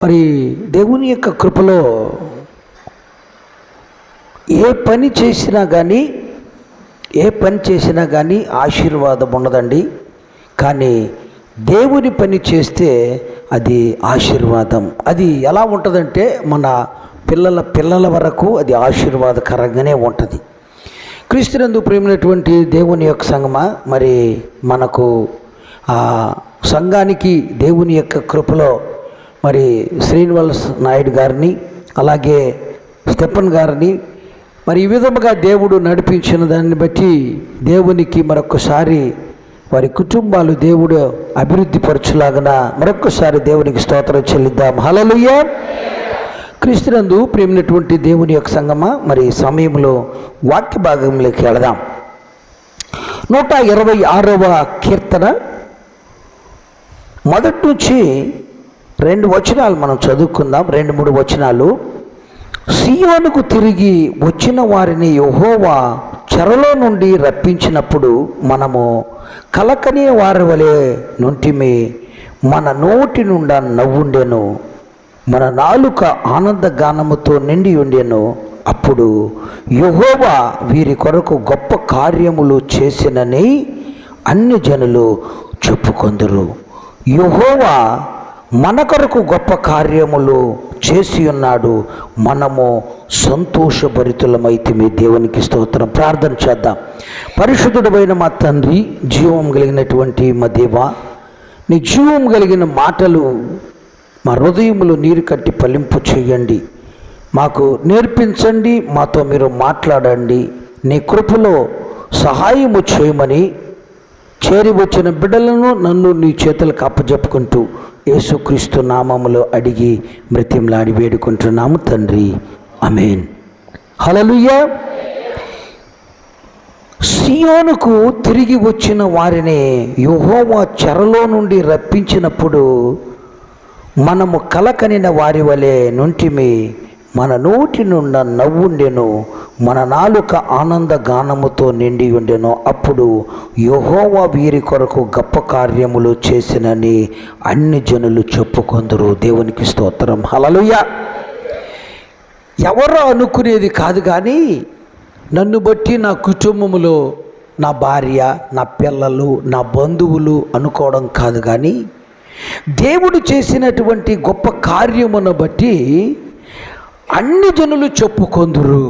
మరి దేవుని యొక్క కృపలో ఏ పని చేసినా కానీ ఆశీర్వాదం ఉండదండి. కానీ దేవుని పని చేస్తే అది ఆశీర్వాదం. అది ఎలా ఉంటుందంటే మన పిల్లల వరకు అది ఆశీర్వాదకరంగానే ఉంటుంది. క్రీస్తునందు ప్రేమైనటువంటి దేవుని యొక్క సంగమా, మరి మనకు సంఘానికి దేవుని యొక్క కృపలో మరి శ్రీనివాస్ నాయుడు గారిని అలాగే స్టెఫన్ గారిని మరి ఈ విధముగా దేవుడు నడిపించిన దాన్ని బట్టి దేవునికి మరొకసారి వారి కుటుంబాలు దేవుడు అభివృద్ధి పరచులాగన మరొకసారి దేవునికి స్తోత్రం చెల్లిద్దాం. హల్లెలూయా. క్రీస్తునందు ప్రేమైనటువంటి దేవుని యొక్క సంగమా, మరి సమయంలో వాక్య భాగంలోకి వెళదాం. 126వ కీర్తన మొదటి నుంచి 2 వచనాలు మనం చదువుకుందాం. 2-3 వచనాలు. సియోనుకు తిరిగి వచ్చిన వారిని యెహోవా చెరలో నుండి రప్పించినప్పుడు మనము కలకనే వారి వలె నుంటిమి. మన నోటి నుండా నవ్వుండెను, మన నాలుక ఆనంద గానముతో నిండి ఉండెను. అప్పుడు యెహోవా వీరి కొరకు గొప్ప కార్యములు చేసినని అన్ని జనులు చెప్పుకొందురు. యెహోవా మన కొరకు గొప్ప కార్యములు చేసి ఉన్నాడు, మనము సంతోషభరితులమైతే మీ దేవునికి స్తోత్రం. ప్రార్థన చేద్దాం. పరిశుద్ధుడైన మా తండ్రి, జీవం కలిగినటువంటి మా దేవా, నీ జీవం కలిగిన మాటలు మా హృదయములో నీరు కట్టి ఫలింపు చేయండి, మాకు నేర్పించండి, మాతో మీరు మాట్లాడండి. నీ కృపలో సహాయము చేయమని చేరి వచ్చిన బిడ్డలను నన్ను నీ చేతులకు అప్పజెప్పుకుంటూ యేసుక్రీస్తు నామములో అడిగి మృత్యుంలాడి వేడుకుంటున్నాము తండ్రి, ఆమేన్. హల్లెలూయా. సియోనుకు తిరిగి వచ్చిన వారిని యెహోవా చెరలో నుండి రప్పించినప్పుడు మనము కలకనిన వారి వలె నుంటిమి. మన నోటి నుండి నవ్వుండెను, మన నాలుక ఆనంద గానముతో నిండి ఉండెను. అప్పుడు యెహోవా వీరి కొరకు గొప్ప కార్యములు చేసినని అన్ని జనులు చెప్పుకొందురు. దేవునికి స్తోత్రం. హల్లెలూయా. ఎవరో అనుకునేది కాదు, కానీ నన్ను బట్టి నా కుటుంబములో నా భార్య, నా పిల్లలు, నా బంధువులు అనుకోవడం కాదు, కానీ దేవుడు చేసినటువంటి గొప్ప కార్యమును బట్టి అన్ని జనులు చెప్పుకొందురు.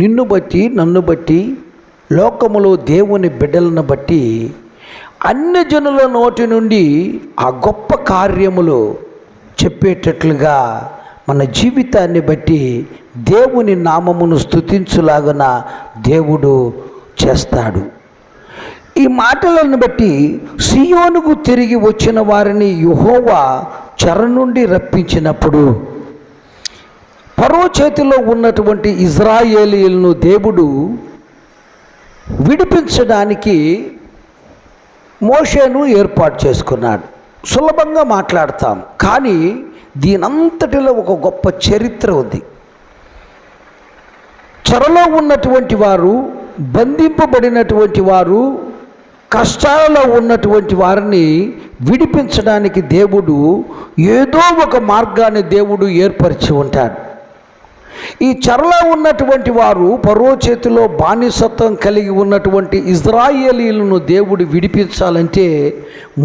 నిన్ను బట్టి, నన్ను బట్టి, లోకములో దేవుని బిడ్డలను బట్టి అన్ని జనుల నోటి నుండి ఆ గొప్ప కార్యములు చెప్పేటట్లుగా మన జీవితాన్ని బట్టి దేవుని నామమును స్తుతించులాగున దేవుడు చేస్తాడు. ఈ మాటలను బట్టి సియోనుకు తిరిగి వచ్చిన వారిని యెహోవా చెర నుండి రప్పించినప్పుడు ఫరో చేతిలో ఉన్నటువంటి ఇజ్రాయేలీయులను దేవుడు విడిపించడానికి మోషేను ఏర్పాటు చేసుకున్నాడు. సులభంగా మాట్లాడతాం, కానీ దీనంతటిలో ఒక గొప్ప చరిత్ర ఉంది. చెరలో ఉన్నటువంటి వారు, బంధింపబడినటువంటి వారు, కష్టాలలో ఉన్నటువంటి వారిని విడిపించడానికి దేవుడు ఏదో ఒక మార్గాన్ని దేవుడు ఏర్పరిచి ఉంటాడు. ఈ చెరలో ఉన్నటువంటి వారు ఫరో చేతిలో బానిసత్వం కలిగి ఉన్నటువంటి ఇజ్రాయేలీయులను దేవుడు విడిపించాలంటే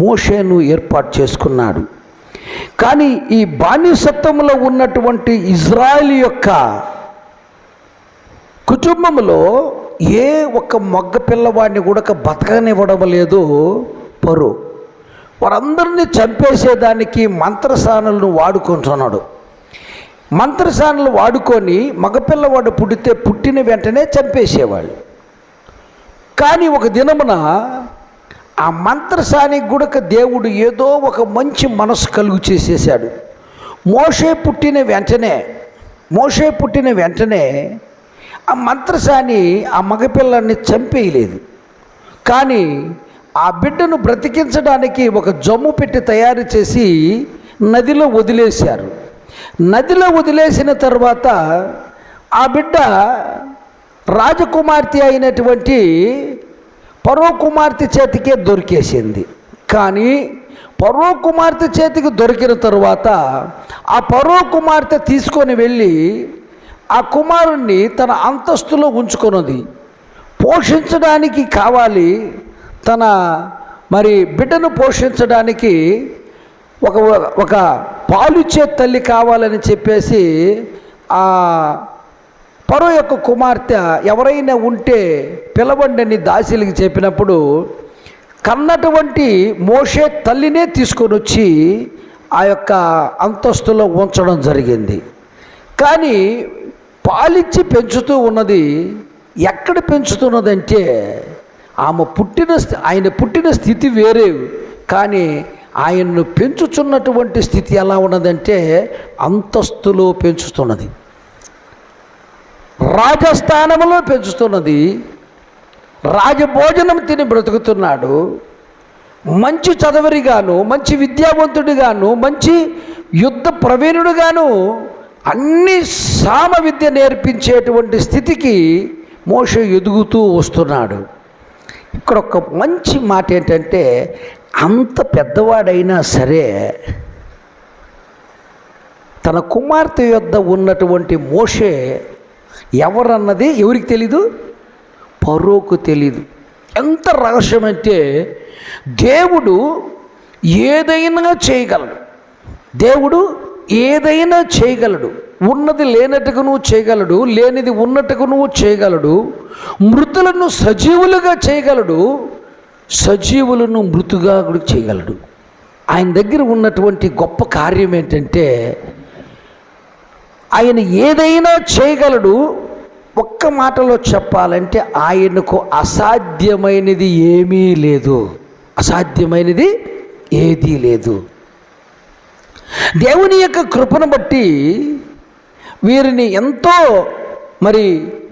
మోషేను ఏర్పాటు చేసుకున్నాడు. కానీ ఈ బానిసత్వంలో ఉన్నటువంటి ఇజ్రాయేల్ యొక్క కుటుంబంలో ఏ ఒక్క మగ పిల్లవాడిని కూడా బతకనివ్వడం లేదు ఫరో. వారందరినీ చంపేసేదానికి మంత్రసానులను వాడుకుంటున్నాడు. మంత్రసానులు వాడుకొని మగపిల్లవాడు పుట్టితే పుట్టిన వెంటనే చంపేసేవాళ్ళు. కానీ ఒక దినమున ఆ మంత్రసానికి కూడా దేవుడు ఏదో ఒక మంచి మనసు కలుగు చేసేసాడు. మోషే పుట్టిన వెంటనే ఆ మంత్రసాని ఆ మగపిల్లాన్ని చంపేయలేదు. కానీ ఆ బిడ్డను బ్రతికించడానికి ఒక జమ్ము పెట్టి తయారు చేసి నదిలో వదిలేశారు. నదిలో వదిలేసిన తర్వాత ఆ బిడ్డ రాజకుమార్తె అయినటువంటి ఫరో కుమార్తె చేతికే దొరికేసింది. కానీ ఫరో కుమార్తె చేతికి దొరికిన తరువాత ఆ ఫరో కుమార్తె తీసుకొని వెళ్ళి ఆ కుమారుణ్ణి తన అంతస్తులో ఉంచుకున్నది. పోషించడానికి కావాలి, తన బిడ్డను పోషించడానికి ఒక పాలిచ్చే తల్లి కావాలని చెప్పేసి ఆ ఫరో యొక్క కుమార్తె ఎవరైనా ఉంటే పిలవండి అని దాసీలకి చెప్పినప్పుడు కన్నటువంటి మోషే తల్లినే తీసుకొని వచ్చి ఆ యొక్క అంతస్తులో ఉంచడం జరిగింది. కానీ పాలిచ్చి పెంచుతూ ఉన్నది ఎక్కడ పెంచుతున్నదంటే ఆయన పుట్టిన స్థితి వేరే, కానీ ఆయన్ను పెంచుచున్నటువంటి స్థితి ఎలా ఉన్నదంటే అంతస్తులో పెంచుతున్నది, రాజస్థానంలో పెంచుతున్నది. రాజభోజనం తిని బ్రతుకుతున్నాడు. మంచి చదవరిగాను, మంచి విద్యావంతుడిగాను, మంచి యుద్ధ ప్రవీణుడిగాను అన్ని సామ విద్య నేర్పించేటువంటి స్థితికి మోషే ఎదుగుతూ వస్తున్నాడు. ఇక్కడ ఒక మంచి మాట ఏంటంటే, అంత పెద్దవాడైనా సరే తన కుమార్తె యొద్ద ఉన్నటువంటి మోషే ఎవరన్నది ఎవరికి తెలీదు? ఫరోకు తెలీదు. ఎంత రహస్యం అంటే, దేవుడు ఏదైనా చేయగలడు. దేవుడు ఏదైనా చేయగలడు. ఉన్నది లేనట్టుగా నువ్వు చేయగలడు, లేనిది ఉన్నట్టుగా నువ్వు చేయగలడు. మృతులను సజీవులుగా చేయగలడు, సజీవులను మృతుగా కూడా చేయగలడు. ఆయన దగ్గర ఉన్నటువంటి గొప్ప కార్యం ఏంటంటే, ఆయన ఏదైనా చేయగలడు. ఒక్క మాటలో చెప్పాలంటే ఆయనకు అసాధ్యమైనది ఏమీ లేదు. అసాధ్యమైనది ఏదీ లేదు. దేవుని యొక్క కృపను బట్టి వీరిని ఎంతో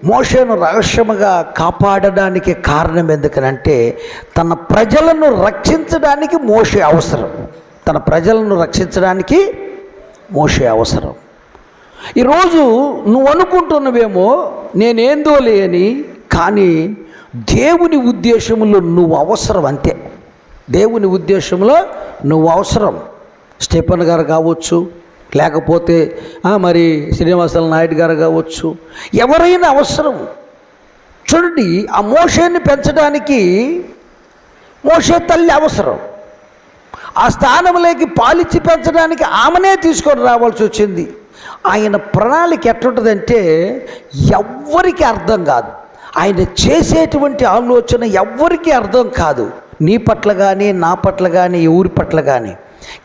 మోషేను రహస్యముగా కాపాడడానికి కారణం ఎందుకనంటే, తన ప్రజలను రక్షించడానికి మోషే అవసరం. తన ప్రజలను రక్షించడానికి మోషే అవసరం. ఈరోజు నువ్వు అనుకుంటున్నవేమో నేనేందో లేని, కానీ దేవుని ఉద్దేశంలో నువ్వు అవసరం, అంతే. దేవుని ఉద్దేశంలో నువ్వు అవసరం. స్టెఫెన్ గారు కావచ్చు, లేకపోతే శ్రీనివాసల నాయుడు గారు కావచ్చు, ఎవరైనా అవసరం. చూడండి, ఆ మోషేని పెంచడానికి మోషే తల్లి అవసరం. ఆ స్థానంలోకి పాలిచ్చి పెంచడానికి ఆమెనే తీసుకొని రావాల్సి వచ్చింది. ఆయన ప్రణాళిక ఎట్లుంటుందంటే ఎవ్వరికి అర్థం కాదు. ఆయన చేసేటువంటి ఆలోచన ఎవ్వరికీ అర్థం కాదు, నీ పట్ల కానీ, నా పట్ల కానీ, ఎవరి పట్ల కానీ.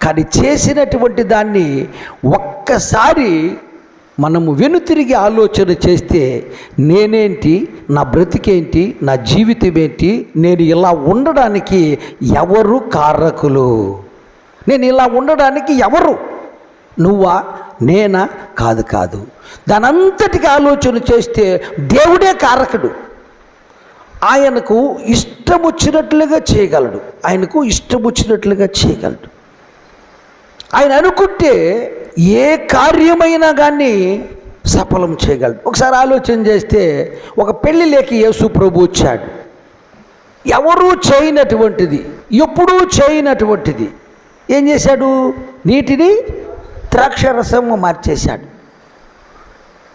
కానీ చేసినటువంటి దాన్ని ఒక్కసారి మనము వెనుతిరిగి ఆలోచన చేస్తే, నేనేంటి, నా బ్రతికేంటి, నా జీవితం ఏంటి, నేను ఇలా ఉండడానికి ఎవరు కారకులు, నేను ఇలా ఉండడానికి ఎవరు, నువ్వా, నేనా? కాదు కాదు. దానంతటికి ఆలోచన చేస్తే దేవుడే కారకుడు. ఆయనకు ఇష్టం వచ్చినట్లుగా చేయగలడు. ఆయనకు ఇష్టం వచ్చినట్లుగా చేయగలడు. ఆయన అనుకుంటే ఏ కార్యమైనా కానీ సఫలం చేయగలడు. ఒకసారి ఆలోచన చేస్తే, ఒక పెళ్ళిలోకి యేసు ప్రభు వచ్చాడు. ఎవరూ చేయనటువంటిది, ఎప్పుడూ చేయనటువంటిది ఏం చేశాడు? నీటిని ద్రాక్షరసము మార్చేశాడు.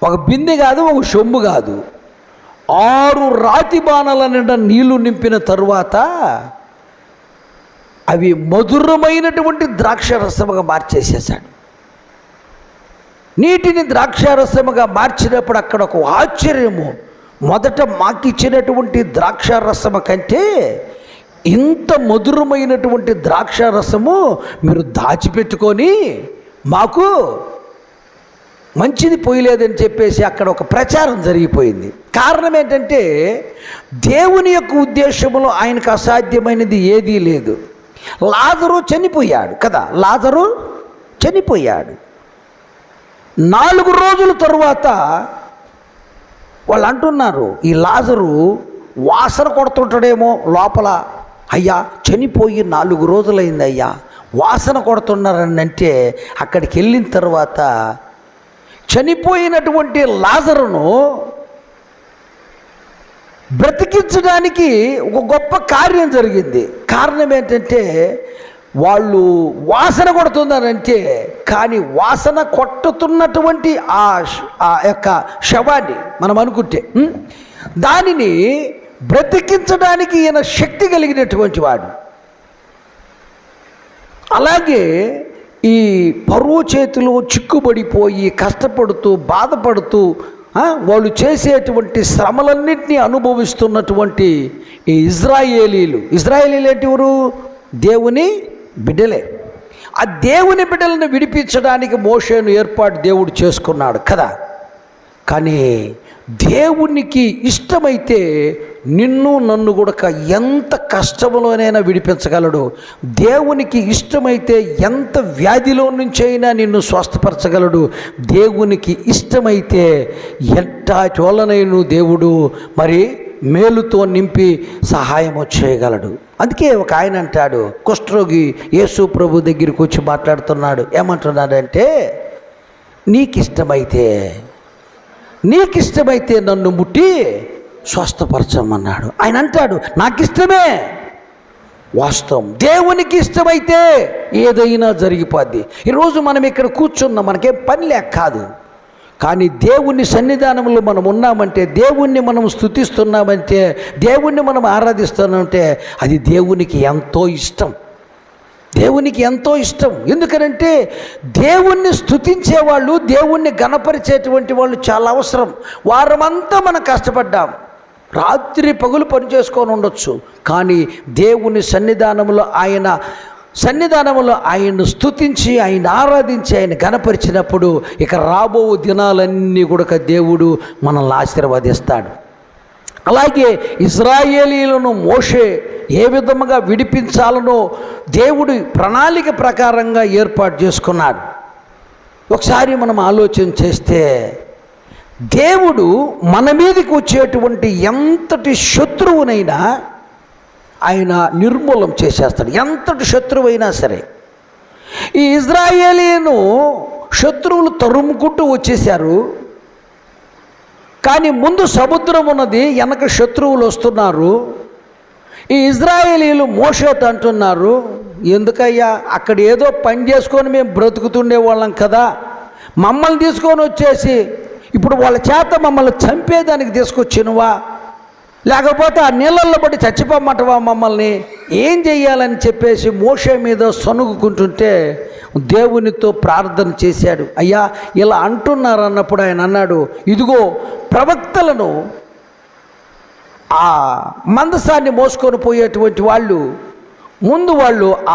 ఒక బిందె కాదు, ఒక సొమ్ము కాదు, 6 రాతి బాణల నిండా నీళ్లు నింపిన తరువాత అవి మధురమైనటువంటి ద్రాక్షరసముగా మార్చేసేసాడు. నీటిని ద్రాక్షారసముగా మార్చినప్పుడు అక్కడ ఒక ఆశ్చర్యము. మొదట మాకిచ్చినటువంటి ద్రాక్షారసము కంటే ఇంత మధురమైనటువంటి ద్రాక్షారసము మీరు దాచిపెట్టుకొని మాకు మంచిది పోయలేదని చెప్పేసి అక్కడ ఒక ప్రచారం జరిగిపోయింది. కారణం ఏంటంటే, దేవుని యొక్క ఉద్దేశంలో ఆయనకు అసాధ్యమైనది ఏదీ లేదు. లాజరు చనిపోయాడు కదా, లాజరు చనిపోయాడు. 4 రోజుల తరువాత వాళ్ళు అంటున్నారు, ఈ లాజరు వాసన కొడుతుంటాడేమో లోపల. అయ్యా, చనిపోయి 4 రోజులైంది అయ్యా, వాసన కొడుతున్నారని అంటే, అక్కడికి వెళ్ళిన తర్వాత చనిపోయినటువంటి లాజరును బ్రతికించడానికి ఒక గొప్ప కార్యం జరిగింది. కారణం ఏంటంటే, వాళ్ళు వాసన కొడుతున్నారంటే, కానీ వాసన కొట్టుతున్నటువంటి ఆ యొక్క శవాన్ని మనం అనుకుంటే దానిని బ్రతికించడానికి ఈయన శక్తి కలిగినటువంటి వాడు. అలాగే ఈ పరువు చేతిలో చిక్కుబడిపోయి కష్టపడుతూ బాధపడుతూ వాళ్ళు చేసేటువంటి శ్రమలన్నింటినీ అనుభవిస్తున్నటువంటి ఈ ఇజ్రాయేలీలు ఏంటి? ఎవరు? దేవుని బిడ్డలే. ఆ దేవుని బిడ్డలను విడిపించడానికి మోషేను ఏర్పాటు దేవుడు చేసుకున్నాడు కదా. కానీ దేవునికి ఇష్టమైతే నిన్ను నన్ను కూడా ఎంత కష్టంలోనైనా విడిపించగలడు. దేవునికి ఇష్టమైతే ఎంత వ్యాధిలో నుంచైనా నిన్ను స్వస్థపరచగలడు. దేవునికి ఇష్టమైతే ఎట్టాచోళ్ళనైనా దేవుడు మరి మేలుతో నింపి సహాయం చేయగలడు. అందుకే ఒక ఆయన అంటాడు, కుష్ఠరోగి యేసు ప్రభు దగ్గరికి వచ్చి మాట్లాడుతున్నాడు. ఏమంటున్నాడంటే, నీకిష్టమైతే నన్ను ముట్టి స్వస్థపరచమన్నాడు. ఆయన అంటాడు, నాకిష్టమే. వాస్తవం. దేవునికి ఇష్టమైతే ఏదైనా జరిగిపోద్ది. ఈరోజు మనం ఇక్కడ కూర్చున్నాం, మనకేం పని లేక కాదు. కానీ దేవుని సన్నిధానంలో మనం ఉన్నామంటే, దేవుణ్ణి మనం స్తుతిస్తున్నామంటే, దేవుణ్ణి మనం ఆరాధిస్తున్నామంటే అది దేవునికి ఎంతో ఇష్టం. దేవునికి ఎంతో ఇష్టం. ఎందుకనంటే దేవుణ్ణి స్తుతించేవాళ్ళు, దేవుణ్ణి గణపరిచేటువంటి వాళ్ళు చాలా అవసరం. వారమంతా మనం కష్టపడ్డాం, రాత్రి పగులు పని చేసుకొని ఉండొచ్చు, కానీ దేవుని సన్నిధానంలో ఆయన్ను స్తుతించి, ఆయన ఆరాధించి, ఆయన గణపరిచినప్పుడు ఇక రాబో దినాలన్నీ కూడా దేవుడు మనల్ని ఆశీర్వదిస్తాడు. అలాగే ఇశ్రాయేలీయులను మోషే ఏ విధముగా విడిపించాలనో దేవుడు ప్రణాళిక ప్రకారంగా ఏర్పాటు చేసుకున్నాడు. ఒకసారి మనం ఆలోచన చేస్తే, దేవుడు మన మీదకి వచ్చేటువంటి ఎంతటి శత్రువునైనా ఆయన నిర్మూలం చేసేస్తాడు. ఎంతటి శత్రువైనా సరే. ఈ ఇజ్రాయేలీను శత్రువులు తరుముకుంటూ వచ్చేసారు, కానీ ముందు సముద్రం ఉన్నది, వెనక శత్రువులు వస్తున్నారు. ఈ ఇజ్రాయేలీలు మోషేతో అంటున్నారు, ఎందుకయ్యా అక్కడ ఏదో పని చేసుకొని మేము బ్రతుకుతుండే వాళ్ళం కదా, మమ్మల్ని తీసుకొని వచ్చేసి ఇప్పుడు వాళ్ళ చేత మమ్మల్ని చంపేదానికి తీసుకొచ్చినవా, లేకపోతే ఆ నీళ్ళల్లో పడి చచ్చిపోమంటవా, మమ్మల్ని ఏం చెయ్యాలని చెప్పేసి మోషే మీద సనుగుకుంటుంటే దేవునితో ప్రార్థన చేశాడు. అయ్యా ఇలా అంటున్నారు అన్నప్పుడు ఆయన అన్నాడు, ఇదిగో ప్రవక్తలను ఆ మందసాన్ని మోసుకొని పోయేటువంటి వాళ్ళు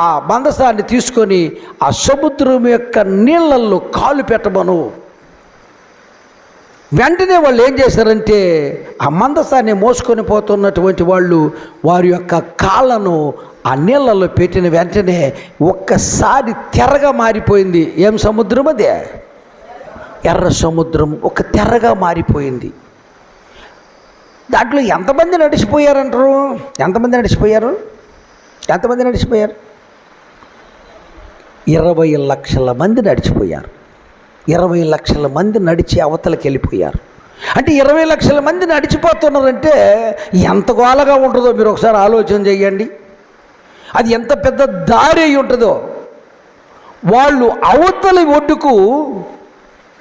ఆ మందసాన్ని తీసుకొని ఆ సముద్రం యొక్క నీళ్ళల్లో కాలు పెట్టమను. వెంటనే వాళ్ళు ఏం చేశారంటే, ఆ మందసాన్ని మోసుకొని పోతున్నటువంటి వాళ్ళు వారి యొక్క కాళ్ళను ఆ నీళ్ళల్లో పెట్టిన వెంటనే ఒక్కసారి తెరగా మారిపోయింది. ఏం సముద్రం అదే? ఎర్ర సముద్రం ఒక తెరగా మారిపోయింది. దాంట్లో ఎంతమంది నడిచిపోయారంటారు? ఎంతమంది నడిచిపోయారు? 20 లక్షల మంది నడిచిపోయారు. 20 లక్షల మంది నడిచి అవతలకి వెళ్ళిపోయారు. అంటే 20 లక్షల మంది నడిచిపోతున్నారంటే ఎంత గోలగా ఉంటుందో మీరు ఒకసారి ఆలోచన చేయండి. అది ఎంత పెద్ద దారి అయి ఉంటుందో. వాళ్ళు అవతలి ఒడ్డుకు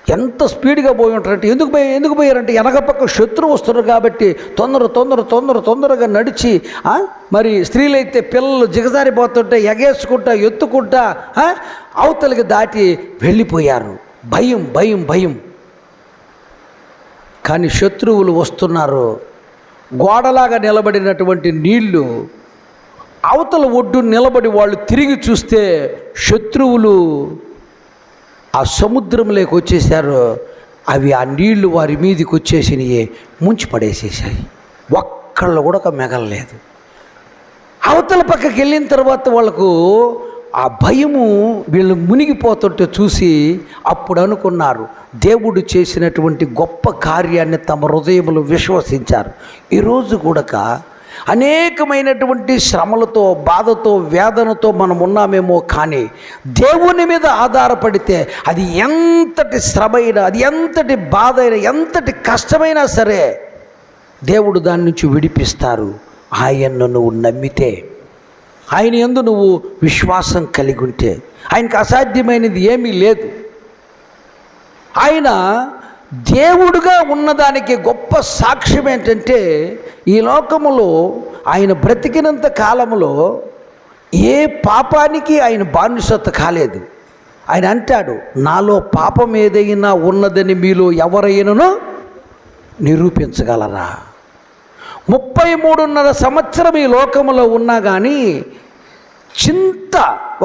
ఎంత స్పీడ్గా పోయి ఉంటారంటే, ఎందుకు పోయారంటే వెనక పక్క శత్రువు వస్తున్నారు కాబట్టి తొందరగా నడిచి, మరి స్త్రీలైతే పిల్లలు జిగజారిపోతుంటే ఎగేసుకుంటా ఎత్తుకుంటా అవతలికి దాటి వెళ్ళిపోయారు. భయం. కానీ శత్రువులు వస్తున్నారు. గోడలాగా నిలబడినటువంటి నీళ్లు అవతల ఒడ్డు నిలబడి వాళ్ళు తిరిగి చూస్తే శత్రువులు ఆ సముద్రంలోకి వచ్చేసారు. అవి ఆ నీళ్లు వారి మీదకి వచ్చేసినాయి, ముంచి పడేసేసాయి. ఒక్కళ్ళు కూడా మిగలలేదు. అవతల పక్కకి వెళ్ళిన తర్వాత వాళ్ళకు ఆ భయము వీళ్ళు మునిగిపోతుంటే చూసి అప్పుడు అనుకున్నారు, దేవుడు చేసినటువంటి గొప్ప కార్యాన్ని తమ హృదయంలో విశ్వసించారు. ఈరోజు కూడా అనేకమైనటువంటి శ్రమలతో, బాధతో, వేదనతో మనం ఉన్నామేమో, కానీ దేవుని మీద ఆధారపడితే అది ఎంతటి శ్రమైనా, అది ఎంతటి బాధ అయినా, ఎంతటి కష్టమైనా సరే దేవుడు దాని నుంచి విడిపిస్తారు. ఆయన్ను నువ్వు నమ్మితే. ఆయన యందు నువ్వు విశ్వాసం కలిగి ఉంటే ఆయనకు అసాధ్యమైనది ఏమీ లేదు. ఆయన దేవుడుగా ఉన్నదానికి గొప్ప సాక్ష్యం ఏంటంటే ఈ లోకములో ఆయన బ్రతికినంత కాలంలో ఏ పాపానికి ఆయన బానిసత్వ కాలేదు. ఆయన అంటాడు, నాలో పాపం ఏదైనా ఉన్నదని మీలో ఎవరైనానో నిరూపించగలరా? 33.5 సంవత్సరం ఈ లోకములో ఉన్నా కానీ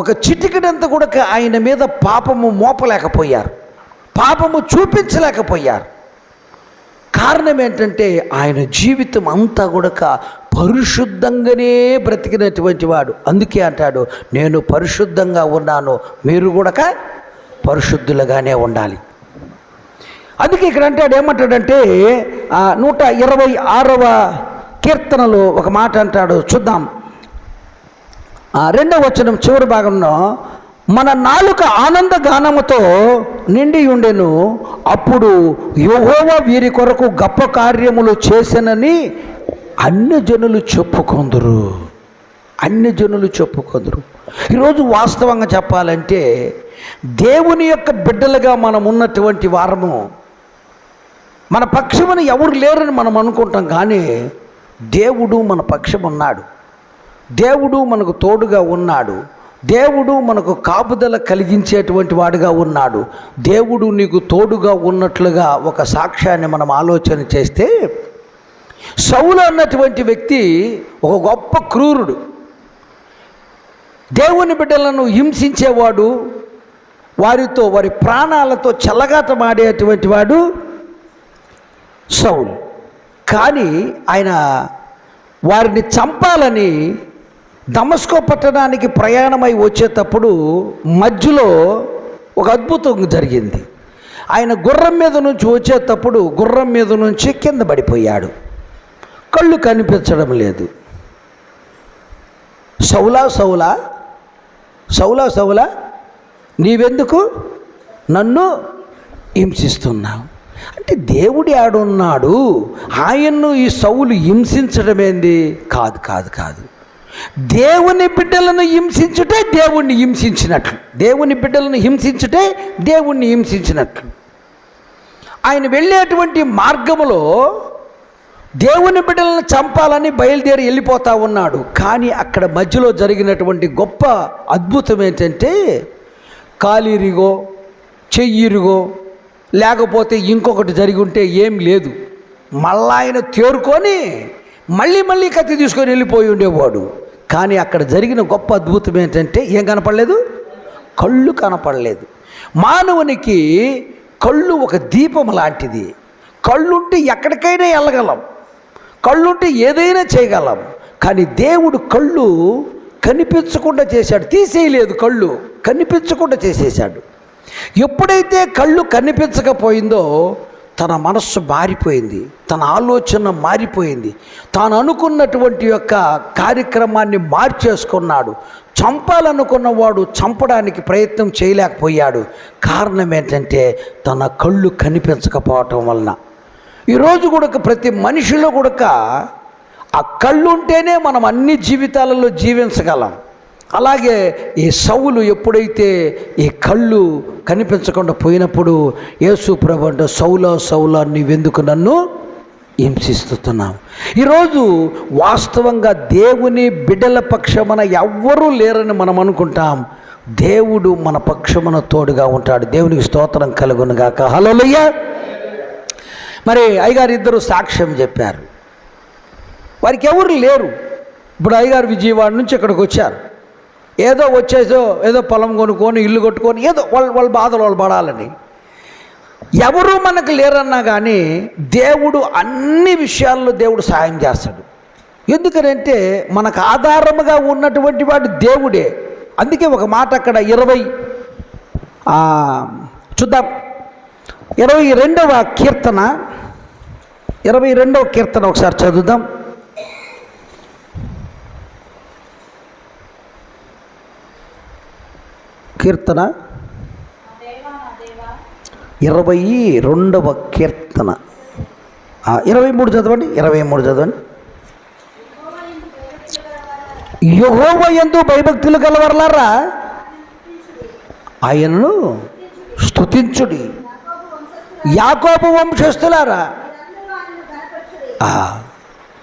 ఒక చిటికెడంత కూడా ఆయన మీద పాపము మోపలేకపోయారు, పాపము చూపించలేకపోయారు. కారణం ఏంటంటే ఆయన జీవితం అంతా కూడా పరిశుద్ధంగానే బ్రతికినటువంటి వాడు. అందుకే అంటాడు, నేను పరిశుద్ధంగా ఉన్నాను, మీరు కూడా పరిశుద్ధులుగానే ఉండాలి. అందుకే ఇక్కడ అంటాడు, ఏమంటాడంటే 126వ కీర్తనలో ఒక మాట అంటాడు, చూద్దాం. 2వ వచనం చివరి భాగంలో, మన నాలుక ఆనంద గానముతో నిండి ఉండెను, అప్పుడు యెహోవా వీరి కొరకు గొప్ప కార్యములు చేసెనని అన్యజనులు చెప్పుకొందురు. అన్యజనులు చెప్పుకొందురు. ఈరోజు వాస్తవంగా చెప్పాలంటే దేవుని యొక్క బిడ్డలుగా మనం ఉన్నటువంటి వారము, మన పక్షమున ఎవరు లేరని మనం అనుకుంటాం, కానీ దేవుడు మన పక్షం ఉన్నాడు. దేవుడు మనకు తోడుగా ఉన్నాడు. దేవుడు మనకు కాపుదల కలిగించేటువంటి వాడుగా ఉన్నాడు. దేవుడు నీకు తోడుగా ఉన్నట్లుగా ఒక సాక్ష్యాన్ని మనం ఆలోచన చేస్తే, సౌలు అన్నటువంటి వ్యక్తి ఒక గొప్ప క్రూరుడు, దేవుని బిడ్డలను హింసించేవాడు, వారి ప్రాణాలతో చెలగాటమాడేటువంటి వాడు సౌలు. కానీ ఆయన వారిని చంపాలని దమస్కో పట్టణానికి ప్రయాణమై వచ్చేటప్పుడు మధ్యలో ఒక అద్భుతం జరిగింది. ఆయన గుర్రం మీద నుంచి వచ్చేటప్పుడు గుర్రం మీద నుంచి కింద పడిపోయాడు, కళ్ళు కనిపించడం లేదు. సౌలా సౌలా సౌలా సౌలా, నీవెందుకు నన్ను హింసిస్తున్నావు? అంటే దేవుడు ఆడున్నాడు, ఆయన్ను ఈ సౌలు హింసించడమేంది? కాదు కాదు కాదు, దేవుని బిడ్డలను హింసించుటే దేవుణ్ణి హింసించినట్లు, దేవుని బిడ్డలను హింసించుటే దేవుణ్ణి హింసించినట్లు. ఆయన వెళ్ళేటువంటి మార్గములో దేవుని బిడ్డలను చంపాలని బయలుదేరి వెళ్ళిపోతూ ఉన్నాడు. కానీ అక్కడ మధ్యలో జరిగినటువంటి గొప్ప అద్భుతం ఏంటంటే, కాలిరిగో చెయ్యిరిగో లేకపోతే ఇంకొకటి జరిగి ఉంటే ఏం లేదు, మళ్ళా ఆయన తేరుకొని మళ్ళీ కత్తి తీసుకొని వెళ్ళిపోయి ఉండేవాడు. కానీ అక్కడ జరిగిన గొప్ప అద్భుతం ఏంటంటే, ఏం కనపడలేదు? కళ్ళు కనపడలేదు. మానవునికి కళ్ళు ఒక దీపం లాంటిది. కళ్ళుంటే ఎక్కడికైనా వెళ్ళగలం, కళ్ళుంటే ఏదైనా చేయగలం. కానీ దేవుడు కళ్ళు కనిపించకుండా చేశాడు, తీసేయలేదు, కళ్ళు కనిపించకుండా చేసేశాడు. ఎప్పుడైతే కళ్ళు కనిపించకపోయిందో తన మనస్సు మారిపోయింది, తన ఆలోచన మారిపోయింది, తాను అనుకున్నటువంటి యొక్క కార్యక్రమాన్ని మార్చేసుకున్నాడు. చంపాలనుకున్నవాడు చంపడానికి ప్రయత్నం చేయలేకపోయాడు. కారణం ఏంటంటే తన కళ్ళు కనిపించకపోవటం వలన. ఈరోజు కూడా ప్రతి మనిషిలో కూడా ఆ కళ్ళు ఉంటేనే మనం అన్ని జీవితాలలో జీవించగలం. అలాగే ఈ సౌలు ఎప్పుడైతే ఈ కళ్ళు కనిపించకుండా పోయినప్పుడు యేసు ప్రభు అంటే, సౌలా సౌలా నీవెందుకు నన్ను హింసిస్తున్నావు? ఈరోజు వాస్తవంగా దేవుని బిడ్డల పక్షమున ఎవ్వరూ లేరని మనం అనుకుంటాం. దేవుడు మన పక్షమున తోడుగా ఉంటాడు. దేవునికి స్తోత్రం కలుగునుగాక. హల్లెలూయా. మరి అయ్యగారు ఇద్దరు సాక్ష్యం చెప్పారు. వారికి ఎవరు లేరు. ఇప్పుడు అయ్యగారు విజయవాడ నుంచి ఇక్కడికి వచ్చారు. ఏదో పొలం కొనుక్కొని ఇల్లు కొట్టుకొని ఏదో వాళ్ళ బాధలు వాళ్ళు పడాలని. ఎవరు మనకు లేరన్నా కానీ దేవుడు అన్ని విషయాల్లో దేవుడు సాయం చేస్తాడు. ఎందుకనంటే మనకు ఆధారముగా ఉన్నటువంటి వాడు దేవుడే. అందుకే ఒక మాట అక్కడ 20 చూద్దాం, 22వ కీర్తన 22వ కీర్తన ఒకసారి చదువుదాం. కీర్తన 22వ కీర్తన 23 చదవండి. 23 చదవండి. యెహోవా యందు భయభక్తులు గలవర్లారా ఆయనను స్తుతించుడి. యాకోబు వంశస్థులారా.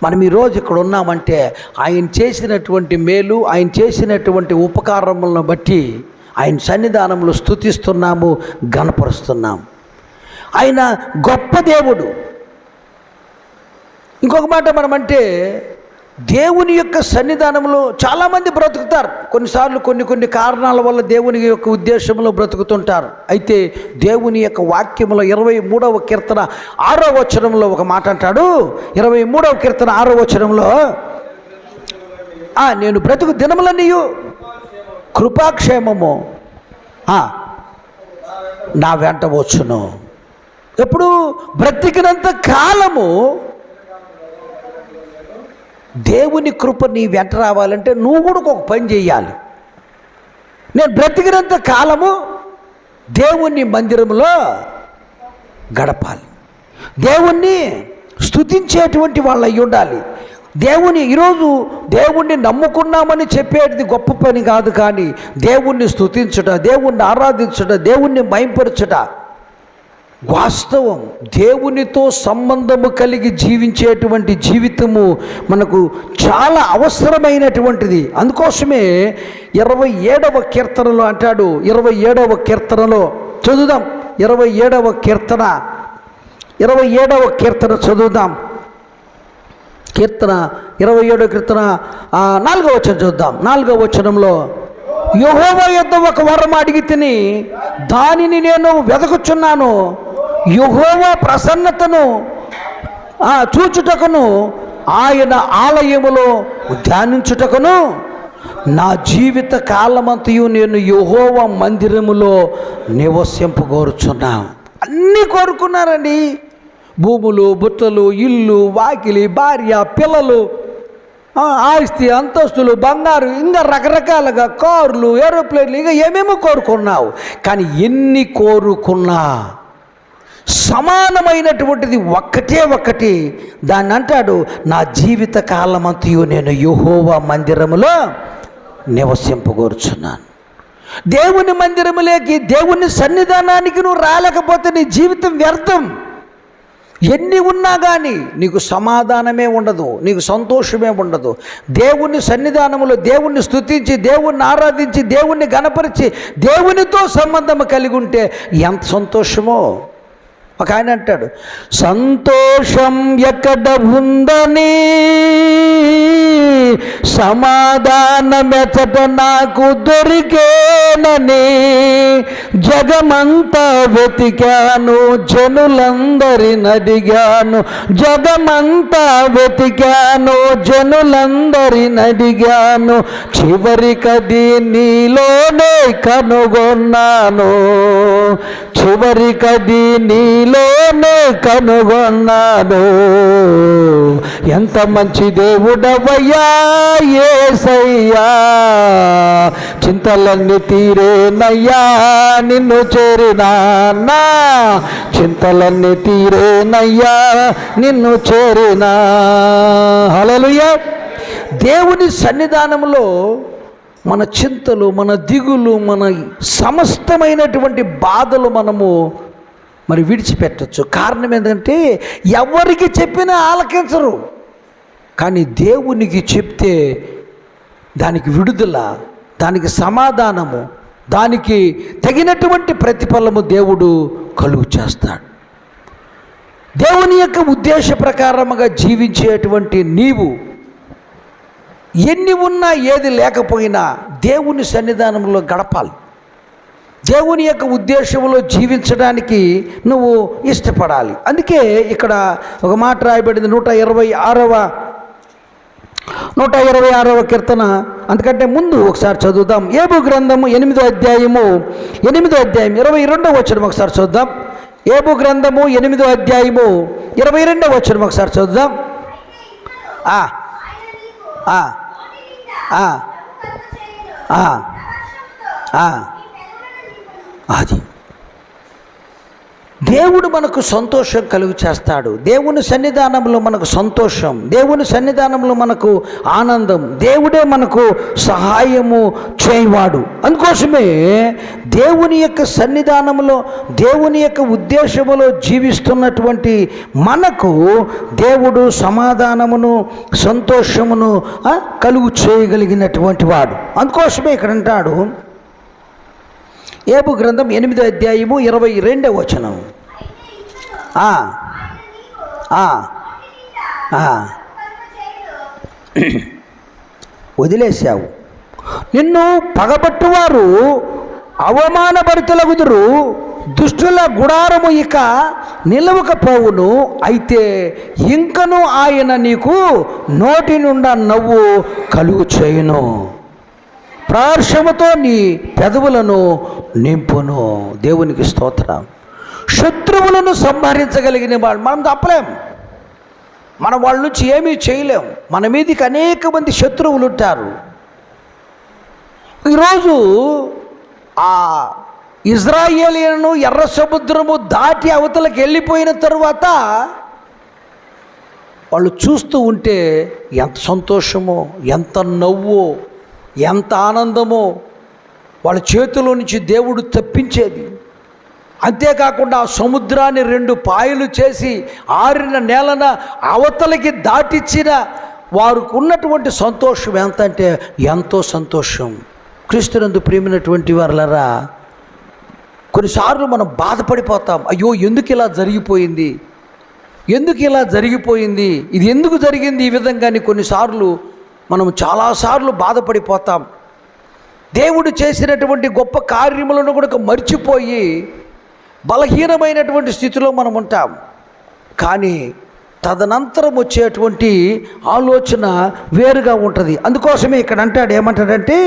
మనం ఈరోజు ఇక్కడ ఉన్నామంటే ఆయన చేసినటువంటి మేలు, ఆయన చేసినటువంటి ఉపకారములను బట్టి ఆయన సన్నిధానంలో స్తుతిస్తున్నాము, ఘనపరుస్తున్నాం. ఆయన గొప్ప దేవుడు. ఇంకొక మాట మనమంటే దేవుని యొక్క సన్నిధానంలో చాలామంది బ్రతుకుతారు. కొన్నిసార్లు కొన్ని కారణాల వల్ల దేవుని యొక్క ఉద్దేశంలో బ్రతుకుతుంటారు. అయితే దేవుని యొక్క వాక్యములో 23వ కీర్తన 6వ వచనంలో ఒక మాట అంటాడు. 23వ కీర్తన 6వ వచనంలో, నేను బ్రతుకు దినములన్నీయు కృపాక్షేమము నా వెంట వచ్చును. ఎప్పుడు? బ్రతికినంత కాలము దేవుని కృప నీ వెంట రావాలంటే నువ్వు కూడా ఒక పని చేయాలి. నేను బ్రతికినంత కాలము దేవుని మందిరంలో గడపాలి, దేవుణ్ణి స్తుతించేటువంటి వాళ్ళు అయి ఉండాలి. ఈరోజు దేవుణ్ణి నమ్ముకున్నామని చెప్పేది గొప్ప పని కాదు, కానీ దేవుణ్ణి స్తుతించుట, దేవుణ్ణి ఆరాధించుట, దేవుణ్ణి మహింపరచుట వాస్తవం. దేవునితో సంబంధము కలిగి జీవించేటువంటి జీవితము మనకు చాలా అవసరమైనటువంటిది. అందుకోసమే 27వ కీర్తనలో అంటాడు. 27వ కీర్తనలో చదువుదాం. 27వ కీర్తన చదువుదాం. కీర్తన 27వ కీర్తన 4వ వచనం చూద్దాం. 4వ వచనంలో, యెహోవా యొద్ద ఒక వరం అడిగి తిని దానిని నేను వెదకుచున్నాను. యెహోవా ప్రసన్నతను చూచుటకును ఆయన ఆలయములో ధ్యానించుటకును నా జీవిత కాలమంతయు నేను యెహోవా మందిరములో నివసింపగోరుచున్నాను. అన్నీ కోరుకున్నారండి. భూములు, బుట్టలు, ఇల్లు, వాకిలి, భార్య, పిల్లలు, ఆస్తి, అంతస్తులు, బంగారు, ఇంకా రకరకాలుగా కార్లు, ఏరోప్లేన్లు, ఇంకా ఏమేమో కోరుకున్నావు. కానీ ఎన్ని కోరుకున్నా సమానమైనటువంటిది ఒక్కటి. దాన్ని అంటాడు, నా జీవిత కాలమంతయు నేను యెహోవా మందిరములో నివసింపగోరుచున్నాను. దేవుని మందిరములోకి, దేవుని సన్నిధానానికి నువ్వు రాలేకపోతే నీ జీవితం వ్యర్థం. ఎన్ని ఉన్నా కానీ నీకు సమాధానమే ఉండదు, నీకు సంతోషమే ఉండదు. దేవుని సన్నిధానములో దేవుణ్ణి స్తుతించి, దేవుణ్ణి ఆరాధించి, దేవుణ్ణి గణపరిచి, దేవునితో సంబంధం కలిగి ఉంటే ఎంత సంతోషమో. ఒక ఆయన అంటాడు, సంతోషం ఎక్కడ ఉందని సమాధానమెచట నాకు దొరికేనని జగమంతా వెతికాను, జనులందరిని అడిగాను. జగమంతా వెతికాను, జనులందరిని అడిగాను. చివరికది నీలోనే కనుగొన్నాను. చివరికది నీలోనే కనుగొన్నాను. ఎంత మంచి దేవుడవయ్యా యేసయ్యా, చింతలన్నీ తీరేనయ్యా నిన్ను చేరినా. చింతలన్నీ తీరేనయ్యా నిన్ను చేరినా. హల్లెలూయా. దేవుని సన్నిధానంలో మన చింతలు, మన దిగులు, మన సమస్తమైనటువంటి బాధలు మనము విడిచిపెట్టచ్చు. కారణం ఏంటంటే ఎవరికి చెప్పినా ఆలకించరు, కానీ దేవునికి చెప్తే దానికి విడుదల, దానికి సమాధానము, దానికి తగినటువంటి ప్రతిఫలము దేవుడు కలుగు చేస్తాడు. దేవుని యొక్క ఉద్దేశ ప్రకారముగా జీవించేటువంటి నీవు ఎన్ని ఉన్నా ఏది లేకపోయినా దేవుని సన్నిధానంలో గడపాలి. దేవుని యొక్క ఉద్దేశంలో జీవించడానికి నువ్వు ఇష్టపడాలి. అందుకే ఇక్కడ ఒక మాట రాయబడింది 126వ కీర్తన. అంతకంటే ముందు ఒకసారి చదువుదాం. ఏబు గ్రంథము 8వ అధ్యాయము 22వ వచనం ఒకసారి చూద్దాం. ఏబు గ్రంథము 8వ అధ్యాయము 22వ వచనం ఒకసారి చూద్దాం. అది దేవుడు మనకు సంతోషం కలుగు చేస్తాడు. దేవుని సన్నిధానంలో మనకు సంతోషం, దేవుని సన్నిధానంలో మనకు ఆనందం, దేవుడే మనకు సహాయము చేయవాడు. అందుకోసమే దేవుని యొక్క సన్నిధానంలో, దేవుని యొక్క ఉద్దేశములో జీవిస్తున్నటువంటి మనకు దేవుడు సమాధానమును సంతోషమును కలుగు చేయగలిగినటువంటి వాడు. అందుకోసమే ఇక్కడ అంటాడు, ఏబు గ్రంథం 8వ అధ్యాయము 22వ వచనం. వదిలేశావు, నిన్ను పగబట్టువారు అవమానభరితులగుదురు, దుష్టుల గుడారము ఇక నిలవకపోవును. అయితే ఇంకను ఆయన నీకు నోటి నుండా నవ్వు కలుగు చేయును, ప్రార్షముతో నీ పెదవులను నింపును. దేవునికి స్తోత్రం. శత్రువులను సంహరించగలిగిన వాళ్ళు మనం తప్పలేం, మనం వాళ్ళ నుంచి ఏమీ చేయలేం. మన మీదకి అనేక మంది శత్రువులు ఉంటారు. ఈరోజు ఆ ఇజ్రాయేలీయులను ఎర్ర సముద్రము దాటి అవతలకి వెళ్ళిపోయిన తరువాత వాళ్ళు చూస్తూ ఉంటే ఎంత సంతోషమో, ఎంత నవ్వో, ఎంత ఆనందమో. వాళ్ళ చేతిలో నుంచి దేవుడు తప్పించేది. అంతేకాకుండా ఆ సముద్రాన్ని 2 పాయలు చేసి ఆరిన నేలన అవతలకి దాటిచ్చిన వారికి ఉన్నటువంటి సంతోషం ఎంత అంటే ఎంతో సంతోషం. క్రీస్తునందు ప్రియమైనటువంటి వారలారా, కొన్నిసార్లు మనం బాధపడిపోతాం. అయ్యో ఎందుకు ఇలా జరిగిపోయింది, ఎందుకు ఇలా జరిగిపోయింది, ఇది ఎందుకు జరిగింది ఈ విధంగా అని కొన్నిసార్లు మనం చాలాసార్లు బాధపడిపోతాం. దేవుడు చేసినటువంటి గొప్ప కార్యములను కూడా మర్చిపోయి బలహీనమైనటువంటి స్థితిలో మనం ఉంటాం. కానీ తదనంతరం వచ్చేటువంటి ఆలోచన వేరుగా ఉంటుంది. అందుకోసమే ఇక్కడ అంటాడు, ఏమంటాడంటే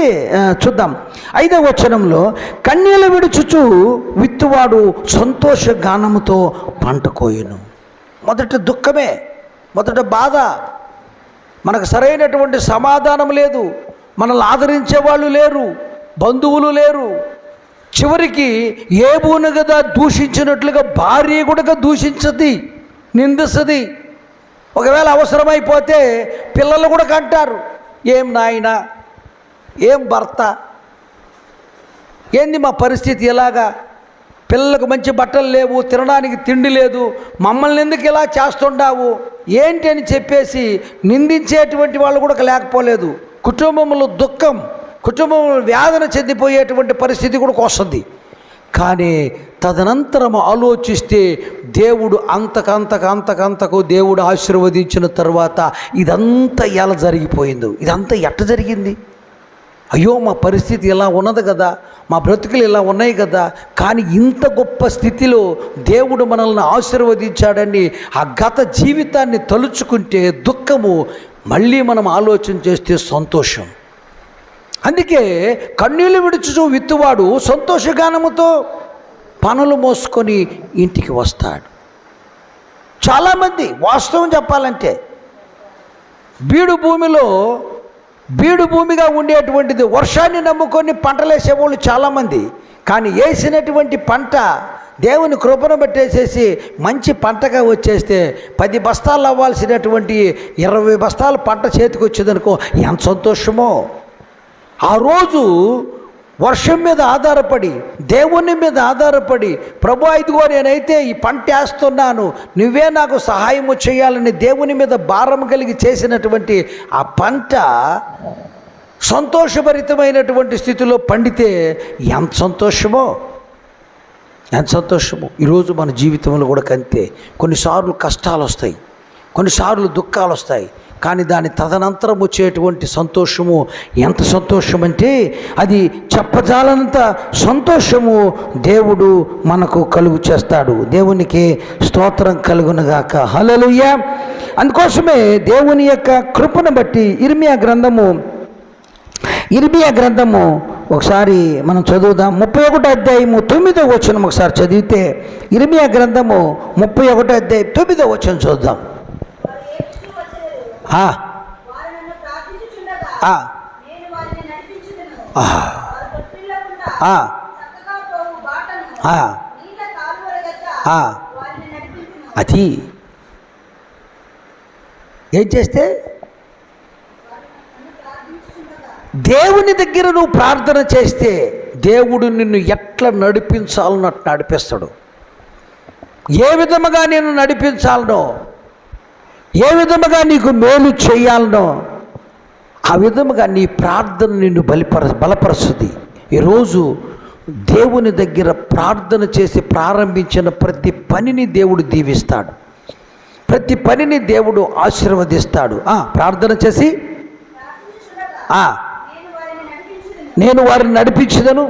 చూద్దాం 5వ వచనంలో, కన్నీళ్లు విడుచుచు విత్తువాడు సంతోష గానముతో పంట కోయును. మొదట దుఃఖమే, మొదట బాధ, మనకు సరైనటువంటి సమాధానం లేదు, మనల్ని ఆదరించే వాళ్ళు లేరు, బంధువులు లేరు. చివరికి ఏబూను కదా దూషించినట్లుగా భార్య కూడా దూషించది, నిందిస్తుంది. ఒకవేళ అవసరమైపోతే పిల్లలు కూడా కంటారు, ఏం నాయన, ఏం భర్త, ఏంది మా పరిస్థితి ఎలాగా, పిల్లలకు మంచి బట్టలు లేవు, తినడానికి తిండి లేదు, మమ్మల్ని ఎందుకు ఇలా చేస్తుండావు ఏంటి అని చెప్పేసి నిందించేటువంటి వాళ్ళు కూడా లేకపోలేదు. కుటుంబంలో దుఃఖం, కుటుంబంలో వేదన చెందిపోయేటువంటి పరిస్థితి కూడా వస్తుంది. కానీ తదనంతరం ఆలోచిస్తే దేవుడు అంతకంతకు దేవుడు ఆశీర్వదించిన తర్వాత ఇదంతా ఎలా జరిగిపోయిందో, ఇదంతా ఎట్ట జరిగింది, అయ్యో మా పరిస్థితి ఇలా ఉన్నది కదా, మా బ్రతుకులు ఇలా ఉన్నాయి కదా, కానీ ఇంత గొప్ప స్థితిలో దేవుడు మనల్ని ఆశీర్వదించాడని ఆ గత జీవితాన్ని తలుచుకుంటే దుఃఖము, మళ్ళీ మనం ఆలోచన చేస్తే సంతోషం. అందుకే కన్నీళ్లు విడుచు విత్తువాడు సంతోషగానముతో పనులు మోసుకొని ఇంటికి వస్తాడు. చాలామంది వాస్తవం చెప్పాలంటే బీడు భూమిగా ఉండేటువంటిది, వర్షాన్ని నమ్ముకొని పంటలు వేసేవాళ్ళు చాలామంది. కానీ వేసినటువంటి పంట దేవుని కృపను బట్టేసేసి మంచి పంటగా వచ్చేస్తే 10 బస్తాలు అవ్వాల్సినటువంటి 20 బస్తాలు పంట చేతికి వచ్చేదనుకో, ఎంత సంతోషమో. ఆ రోజు వర్షం మీద ఆధారపడి, దేవుని మీద ఆధారపడి, ప్రభు ఇదిగో నేనైతే ఈ పంట వేస్తున్నాను, నువ్వే నాకు సహాయము చేయాలని దేవుని మీద భారం కలిగి చేసినటువంటి ఆ పంట సంతోషభరితమైనటువంటి స్థితిలో పండితే ఎంత సంతోషమో, ఎంత సంతోషమో. ఈరోజు మన జీవితంలో కూడా అంతే. కొన్నిసార్లు కష్టాలు వస్తాయి, కొన్నిసార్లు దుఃఖాలు వస్తాయి. కానీ దాని తదనంతరం వచ్చేటువంటి సంతోషము ఎంత సంతోషం అంటే అది చెప్పజాలనంత సంతోషము దేవుడు మనకు కలుగు చేస్తాడు. దేవునికి స్తోత్రం కలుగునుగాక. హల్లెలూయా. అందుకోసమే దేవుని యొక్క కృపను బట్టి ఇర్మియా గ్రంథము ఒకసారి మనం చదువుదాం. 31వ అధ్యాయము 9వ వచనం ఒకసారి చదివితే, ఇర్మియా గ్రంథము 31వ అధ్యాయం 9వ వచనం చూద్దాం. అది ఏం చేస్తే దేవుని దగ్గర నువ్వు ప్రార్థన చేస్తే దేవుడు నిన్ను ఎట్లా నడిపించాలన్నట్టు నడిపిస్తాడు. ఏ విధముగా నేను నడిపించాలనో, ఏ విధముగా నీకు మేలు చేయాలనో ఆ విధముగా నీ ప్రార్థన నిన్ను బలపరుస్తుంది. ఈరోజు దేవుని దగ్గర ప్రార్థన చేసి ప్రారంభించిన ప్రతి పనిని దేవుడు దీవిస్తాడు, ప్రతి పనిని దేవుడు ఆశీర్వదిస్తాడు. ప్రార్థన చేసి నేను వారిని నడిపించదను.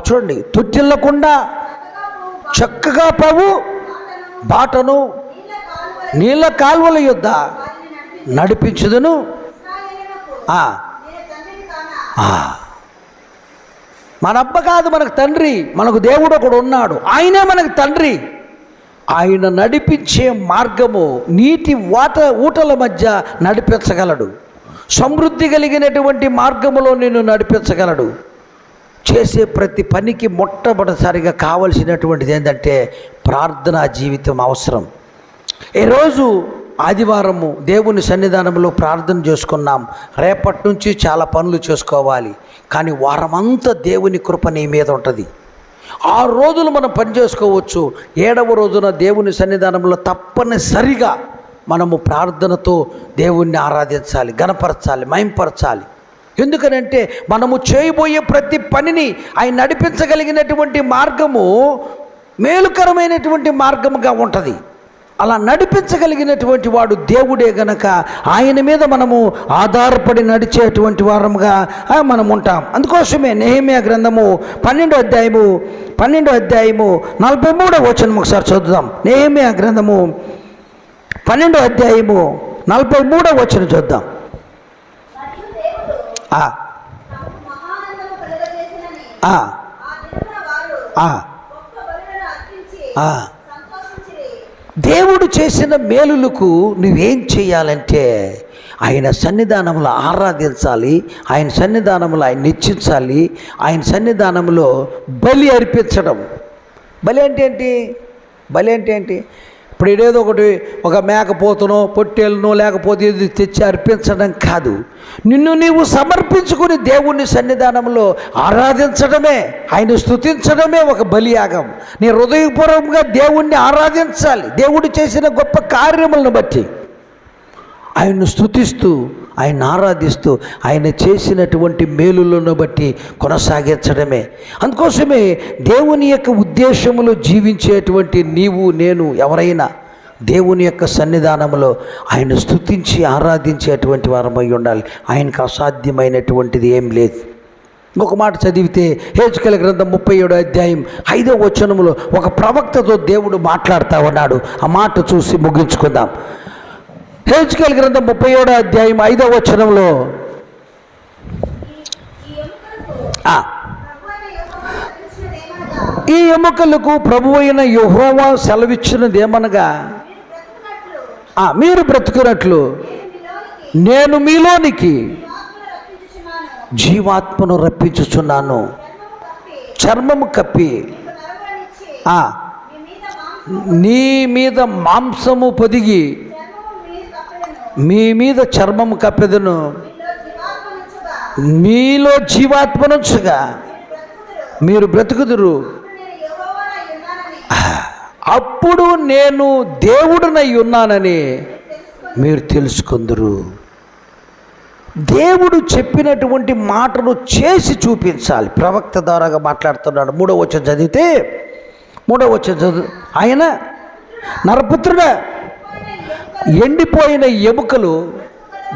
చూడండి, తొట్టిల్లకుండా చక్కగా పోవు బాటను నీళ్ళ కాలువల యొద్ద నడిపించదను. మన అబ్బ కాదు మనకు తండ్రి, మనకు దేవుడు ఒకడు ఉన్నాడు, ఆయనే మనకు తండ్రి. ఆయన నడిపించే మార్గము నీటి ఊటల మధ్య నడిపించగలడు. సమృద్ధి కలిగినటువంటి మార్గములో నిన్ను నడిపించగలడు. చేసే ప్రతి పనికి మొట్టమొదటిసారిగా కావలసినటువంటిది ఏంటంటే ప్రార్థనా జీవితం అవసరం. ఈరోజు ఆదివారము దేవుని సన్నిధానంలో ప్రార్థన చేసుకున్నాం. రేపటి నుంచి చాలా పనులు చేసుకోవాలి, కానీ వారమంతా దేవుని కృప నీ మీద ఉంటుంది. 6 రోజులు మనం పని చేసుకోవచ్చు. 7వ రోజున దేవుని సన్నిధానంలో తప్పనిసరిగా మనము ప్రార్థనతో దేవుణ్ణి ఆరాధించాలి, గణపరచాలి, మహింపరచాలి. ఎందుకనంటే మనము చేయబోయే ప్రతి పనిని ఆయన నడిపించగలిగినటువంటి మార్గము మేలుకరమైనటువంటి మార్గముగా ఉంటుంది. అలా నడిపించగలిగినటువంటి వాడు దేవుడే గనక ఆయన మీద మనము ఆధారపడి నడిచేటువంటి వారముగా మనం ఉంటాం. అందుకోసమే నెహెమ్యా గ్రంథము 12వ అధ్యాయము 43వ వచనం ఒకసారి చదువుదాం. నెహెమ్యా గ్రంథము 12వ అధ్యాయము 43వ వచనం చూద్దాం. దేవుడు చేసిన మేలులకు నువ్వేం చేయాలంటే ఆయన సన్నిధానంలో ఆరాధించాలి, ఆయన సన్నిధానంలో ఆయన నిశ్చించాలి, ఆయన సన్నిధానంలో బలి అర్పించడం. బలి అంటే ఏంటి? బలి అంటే ఏంటి? ఇప్పుడు ఏదో ఒకటి ఒక మేకపోతునో పొట్టేలునో లేకపోతే ఇది తెచ్చి అర్పించడం కాదు. నిన్ను నీవు సమర్పించుకుని దేవుని సన్నిధానంలో ఆరాధించడమే, ఆయన స్తుతించడమే ఒక బలియాగం. నీ హృదయపూర్వకంగా దేవుణ్ణి ఆరాధించాలి. దేవుడు చేసిన గొప్ప కార్యములను బట్టి ఆయన్ను స్తుతిస్తూ, ఆయన ఆరాధిస్తూ, ఆయన చేసినటువంటి మేలులను బట్టి కొనసాగించడమే. అందుకోసమే దేవుని యొక్క ఉద్దేశములో జీవించేటువంటి నీవు నేను ఎవరైనా దేవుని యొక్క సన్నిధానంలో ఆయన స్తుతించి ఆరాధించేటువంటి వారమై ఉండాలి. ఆయనకు అసాధ్యమైనటువంటిది ఏం లేదు. ఇంకొక మాట చదివితే హెజ్కేలు గ్రంథం 37వ అధ్యాయం 5వ వచనములో ఒక ప్రవక్తతో దేవుడు మాట్లాడుతూ ఉన్నాడు. ఆ మాట చూసి ముగించుకుందాం. హెజ్కేలు గ్రంథం 37వ అధ్యాయం 5వ వచనంలో ఈ ఎముకలకు ప్రభువైన యెహోవా సెలవిచ్చినదేమనగా మీరు బ్రతుకున్నట్లు నేను మీలోనికి జీవాత్మను రప్పించుచున్నాను. చర్మము కప్పి నీ మీద మాంసము పొదిగి మీ మీద చర్మము కప్పెదను, మీలో జీవాత్మనుంచగా మీరు బ్రతుకుదురు. అప్పుడు నేను దేవుడినై ఉన్నానని మీరు తెలుసుకుందురు. దేవుడు చెప్పినటువంటి మాటను చేసి చూపించాలి. ప్రవక్త ద్వారాగా మాట్లాడుతున్నాడు. 3వ వచనం చదివితే 3వ వచనం చదువు. ఆయన నరపుత్రుడా, ఎండిపోయిన ఎముకలు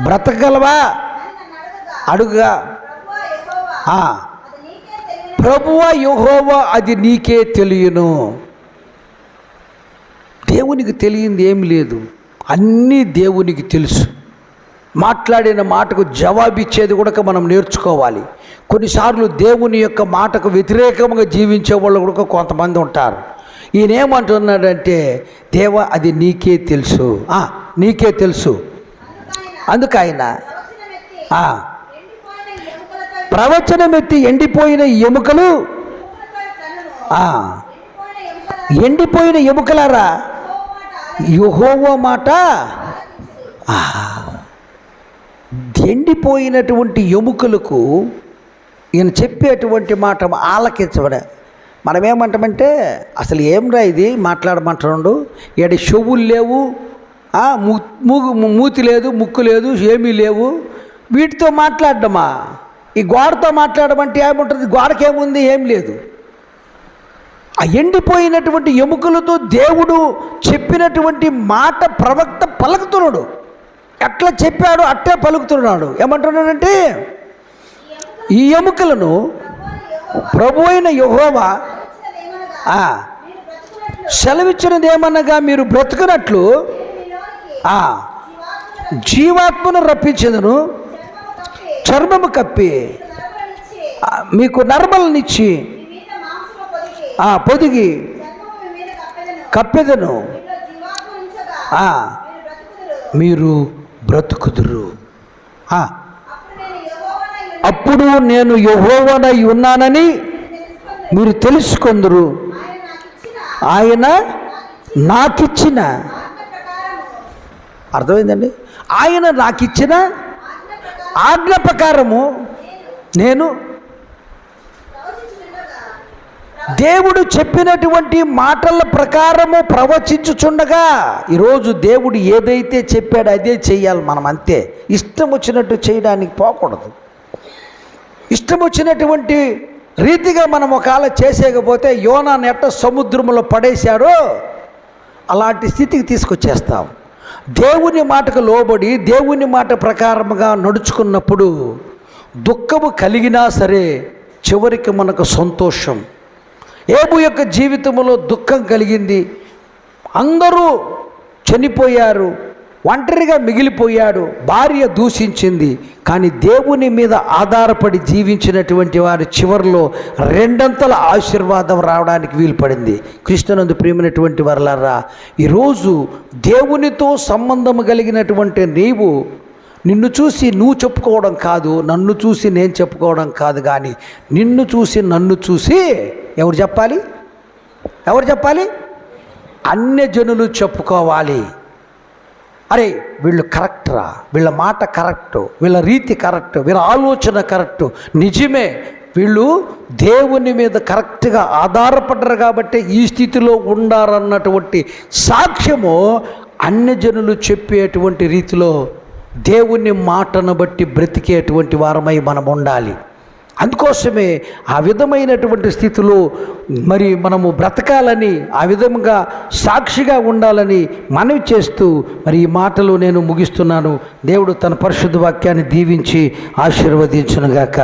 బ్రతకగలవా అడుగుగా, ప్రభువా యెహోవా అది నీకే తెలియను. దేవునికి తెలియంది ఏమి లేదు, అన్నీ దేవునికి తెలుసు. మాట్లాడిన మాటకు జవాబిచ్చేది కూడా మనం నేర్చుకోవాలి. కొన్నిసార్లు దేవుని యొక్క మాటకు వ్యతిరేకంగా జీవించే వాళ్ళు కూడా కొంతమంది ఉంటారు. ఈయన ఏమంటున్నాడంటే, దేవా అది నీకే తెలుసు, నీకే తెలుసు. అందుకు ఆయన ప్రవచనం ఎత్తి ఎండిపోయిన ఎముకలు ఎండిపోయిన ఎముకలారా యెహోవా మాట ఎండిపోయినటువంటి ఎముకలకు ఈయన చెప్పేటువంటి మాట ఆలకించబడ. మనం ఏమంటామంటే అసలు ఏం రా ఇది మాట్లాడమంటాడు, ఈడ చెవులు లేవు, మూతి లేదు, ముక్కు లేదు, ఏమీ లేవు, వీటితో మాట్లాడడమా? ఈ గోడతో మాట్లాడమంటే ఏముంటుంది? గోడకేముంది? ఏం లేదు. ఆ ఎండిపోయినటువంటి ఎముకలతో దేవుడు చెప్పినటువంటి మాట ప్రవక్త పలుకుతున్నాడు. ఎట్లా చెప్పాడు అట్టే పలుకుతున్నాడు. ఏమంటున్నాడంటే, ఈ ఎముకలను ప్రభు అయిన యెహోవా సెలవిచ్చినది ఏమనగా మీరు బ్రతుకున్నట్లు జీవాత్మను రప్పించేదను, చర్మము కప్పి మీకు నర్మలనిచ్చి పొదిగి కప్పెదను, మీరు బ్రతుకుదురు. అప్పుడు నేను యెహోవానై ఉన్నానని మీరు తెలుసుకొందురు. ఆయన నాకిచ్చిన, అర్థమైందండి, ఆయన నాకిచ్చిన ఆజ్ఞ ప్రకారము నేను దేవుడు చెప్పినటువంటి మాటల ప్రకారము ప్రవచించుచుండగా, ఈరోజు దేవుడు ఏదైతే చెప్పాడో అదే చెయ్యాలి మనం. అంతే, ఇష్టం వచ్చినట్టు చేయడానికి పోకూడదు. ఇష్టం వచ్చినటువంటి రీతిగా మనం ఒకవేళ చేసేయకపోతే యోనాను ఎట్ట సముద్రంలో పడేశాడో అలాంటి స్థితికి తీసుకొచ్చేస్తాం. దేవుని మాటకు లోబడి దేవుని మాట ప్రకారముగా నడుచుకున్నప్పుడు దుఃఖము కలిగినా సరే చివరికి మనకు సంతోషం. ఏబు యొక్క జీవితంలో దుఃఖం కలిగింది, అందరూ చనిపోయారు, ఒంటరిగా మిగిలిపోయాడు, భార్య దూషించింది. కానీ దేవుని మీద ఆధారపడి జీవించినటువంటి వారి చివరిలో రెండంతల ఆశీర్వాదం రావడానికి వీలు పడింది. కృష్ణనందు ప్రియమైనటువంటి వారలారా, ఈరోజు దేవునితో సంబంధం కలిగినటువంటి నీవు నిన్ను చూసి నువ్వు చెప్పుకోవడం కాదు, నన్ను చూసి నేను చెప్పుకోవడం కాదు, కానీ నిన్ను చూసి నన్ను చూసి ఎవరు చెప్పాలి? ఎవరు చెప్పాలి? అన్యజనులు చెప్పుకోవాలి. అరే వీళ్ళు కరెక్టరా, వీళ్ళ మాట కరెక్టు, వీళ్ళ రీతి కరెక్టు, వీళ్ళ ఆలోచన కరెక్టు, నిజమే, వీళ్ళు దేవుని మీద కరెక్ట్గా ఆధారపడ్డారు కాబట్టి ఈ స్థితిలో ఉండారన్నటువంటి సాక్ష్యము అన్యజనులు చెప్పేటువంటి రీతిలో దేవుని మాటను బట్టి బ్రతికేటువంటి వారమై మనం ఉండాలి. అందుకోసమే ఆ విధమైనటువంటి స్థితిలో మరి మనము బ్రతకాలని, ఆ విధంగా సాక్షిగా ఉండాలని మనవి చేస్తూ మరి ఈ మాటలు నేను ముగిస్తున్నాను. దేవుడు తన పరిశుద్ధ వాక్యాన్ని దీవించి ఆశీర్వదించునుగాక.